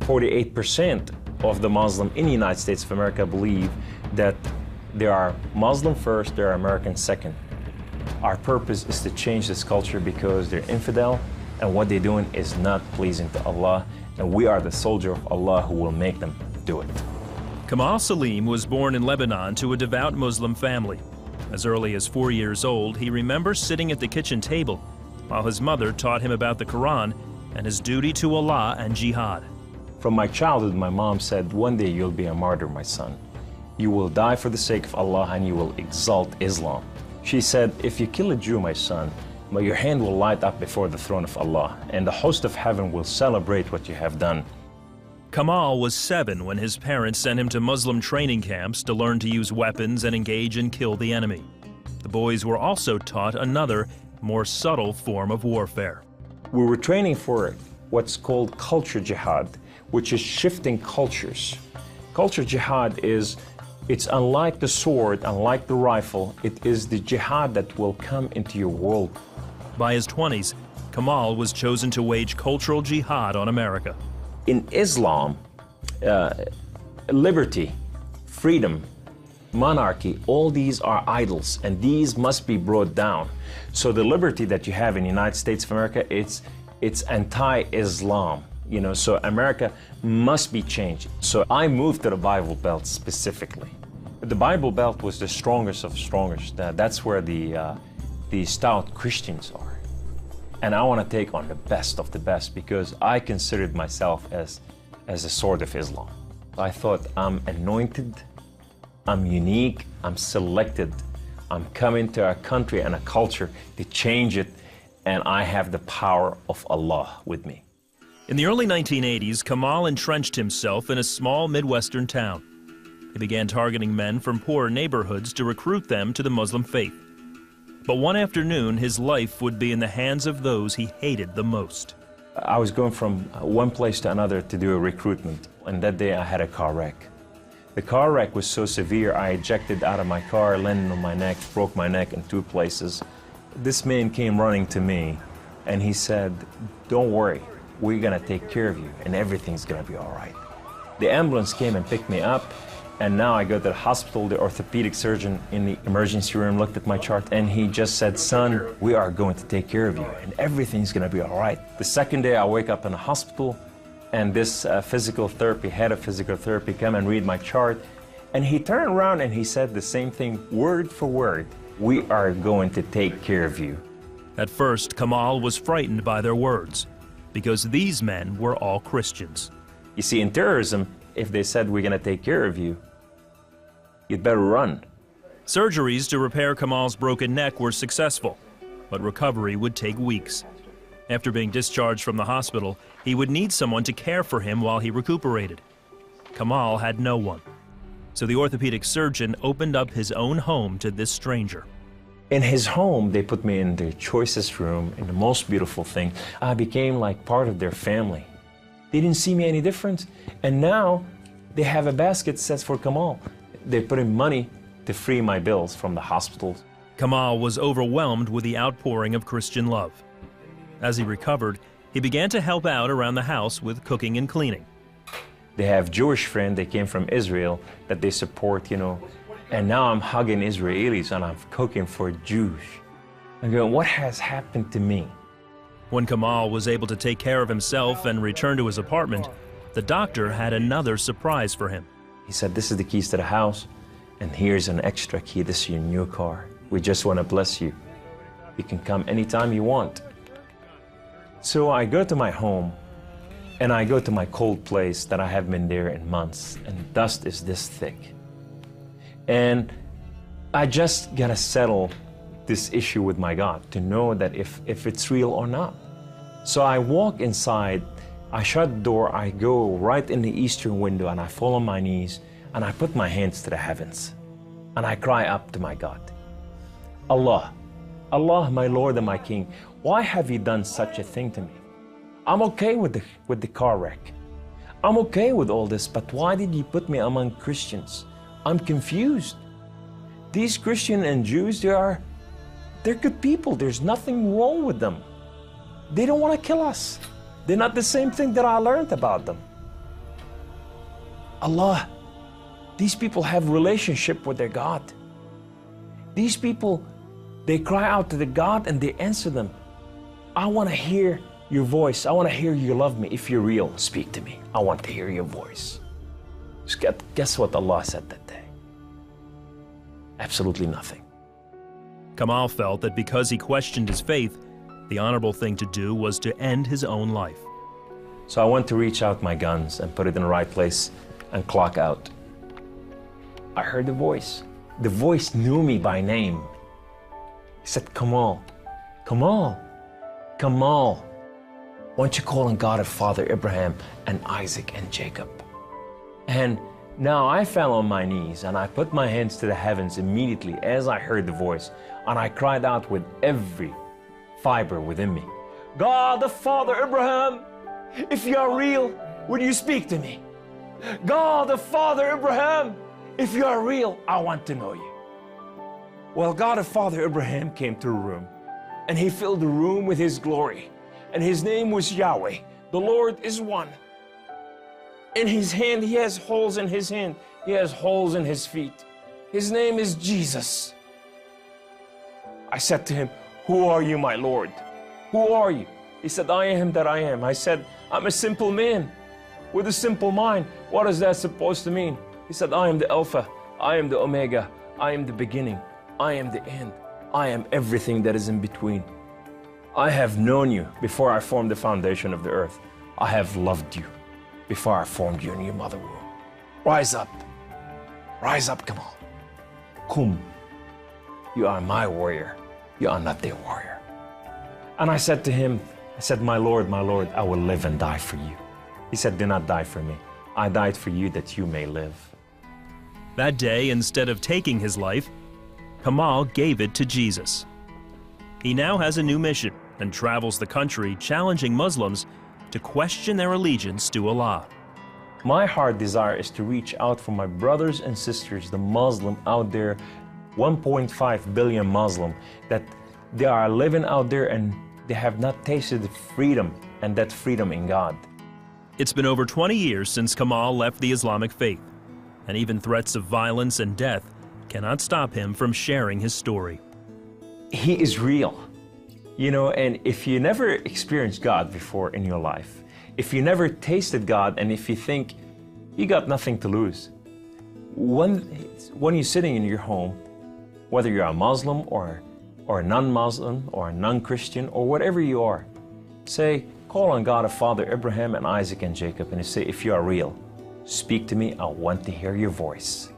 48% of the Muslim in the United States of America believe that they are Muslim first, they are American second. Our purpose is to change this culture because they're infidel, and what they're doing is not pleasing to Allah, and we are the soldier of Allah who will make them do it. Kamal Saleem was born in Lebanon to a devout Muslim family. As early as 4 years old, he remembers sitting at the kitchen table while his mother taught him about the Quran and his duty to Allah and jihad. From my childhood, my mom said, one day you'll be a martyr, my son. You will die for the sake of Allah and you will exalt Islam. She said, if you kill a Jew, my son, your hand will light up before the throne of Allah, and the host of heaven will celebrate what you have done. Kamal was 7 when his parents sent him to Muslim training camps to learn to use weapons and engage and kill the enemy. The boys were also taught another, more subtle form of warfare. We were training for what's called culture jihad, which is shifting cultures. Culture jihad is, it's unlike the sword, unlike the rifle, it is the jihad that will come into your world. By his 20s, Kamal was chosen to wage cultural jihad on America. In Islam, liberty, freedom, monarchy, all these are idols, and these must be brought down. So the liberty that you have in the United States of America, it's anti-Islam. You know, so America must be changed. So I moved to the Bible Belt specifically. The Bible Belt was the strongest of strongest. That's where the stout Christians are. And I want to take on the best of the best because I considered myself as a sword of Islam. I thought I'm anointed, I'm unique, I'm selected. I'm coming to a country and a culture to change it, and I have the power of Allah with me. In the early 1980s, Kamal entrenched himself in a small Midwestern town. He began targeting men from poorer neighborhoods to recruit them to the Muslim faith. But one afternoon, his life would be in the hands of those he hated the most. I was going from one place to another to do a recruitment, and that day I had a car wreck. The car wreck was so severe, I ejected out of my car, landed on my neck, broke my neck in 2 places. This man came running to me, and he said, don't worry, we're gonna take care of you, and everything's gonna be all right. The ambulance came and picked me up, and now I go to the hospital. The orthopedic surgeon in the emergency room looked at my chart, and he just said, son, we are going to take care of you, and everything's gonna be all right. The second day, I wake up in the hospital, and this head of physical therapy come and read my chart, and he turned around and he said the same thing word for word. We are going to take care of you. At first, Kamal was frightened by their words, because these men were all Christians. You see, in terrorism, if they said we're going to take care of you, you'd better run. Surgeries to repair Kamal's broken neck were successful, but recovery would take weeks. After being discharged from the hospital, he would need someone to care for him while he recuperated. Kamal had no one, so the orthopedic surgeon opened up his own home to this stranger. In his home, they put me in the choicest room, in the most beautiful thing. I became like part of their family. They didn't see me any different, and now they have a basket that says for Kamal. They put in money to free my bills from the hospitals. Kamal was overwhelmed with the outpouring of Christian love. As he recovered, he began to help out around the house with cooking and cleaning. They have Jewish friends, they came from Israel, that they support, you know, and now I'm hugging Israelis and I'm cooking for Jews. I'm going, what has happened to me? When Kamal was able to take care of himself and return to his apartment, the doctor had another surprise for him. He said, this is the keys to the house, and here's an extra key, this is your new car. We just want to bless you. You can come anytime you want. So I go to my home, and I go to my cold place that I haven't been there in months, and dust is this thick. And I just gotta settle this issue with my God to know that if it's real or not. So I walk inside, I shut the door, I go right in the eastern window, and I fall on my knees, and I put my hands to the heavens, and I cry up to my God. Allah, Allah, my Lord and my King, why have you done such a thing to me? I'm okay with the car wreck. I'm okay with all this, but why did you put me among Christians? I'm confused. These Christians and Jews, they're good people. There's nothing wrong with them. They don't want to kill us. They're not the same thing that I learned about them. Allah, these people have relationship with their God. These people, they cry out to the God and they answer them. I want to hear your voice. I want to hear you love me. If you're real, speak to me. I want to hear your voice. Guess what Allah said that day? Absolutely nothing. Kamal felt that because he questioned his faith, the honorable thing to do was to end his own life. So I went to reach out my guns and put it in the right place and clock out. I heard the voice. The voice knew me by name. He said, Kamal, Kamal, Kamal, why don't you call on God of Father Abraham and Isaac and Jacob? And now I fell on my knees and I put my hands to the heavens immediately as I heard the voice, and I cried out with every fiber within me, God of Father Abraham, if you are real, would you speak to me? God of Father Abraham, if you are real, I want to know you. Well, God of Father Abraham came to the room, and he filled the room with his glory, and his name was Yahweh. The Lord is one. In his hand, he has holes in his hand. He has holes in his feet. His name is Jesus. I said to him, who are you, my Lord? Who are you? He said, I am that I am. I said, I'm a simple man with a simple mind. What is that supposed to mean? He said, I am the Alpha, I am the Omega, I am the beginning, I am the end, I am everything that is in between. I have known you before I formed the foundation of the earth. I have loved you before I formed you in your mother womb. Rise up, Kamal. Kum, you are my warrior, you are not their warrior. And I said to him, I said, my Lord, I will live and die for you. He said, do not die for me. I died for you that you may live. That day, instead of taking his life, Kamal gave it to Jesus. He now has a new mission and travels the country challenging Muslims to question their allegiance to Allah. My heart desire is to reach out for my brothers and sisters, the Muslim out there, 1.5 billion Muslim, that they are living out there and they have not tasted freedom, and that freedom in God. It's been over 20 years since Kamal left the Islamic faith, and even threats of violence and death cannot stop him from sharing his story. He is real. You know, and if you never experienced God before in your life, if you never tasted God, and if you think you got nothing to lose, when you're sitting in your home, whether you're a Muslim or a non-Muslim or a non-Christian or whatever you are, say, call on God of Father Abraham and Isaac and Jacob, and say, if you are real, speak to me, I want to hear your voice.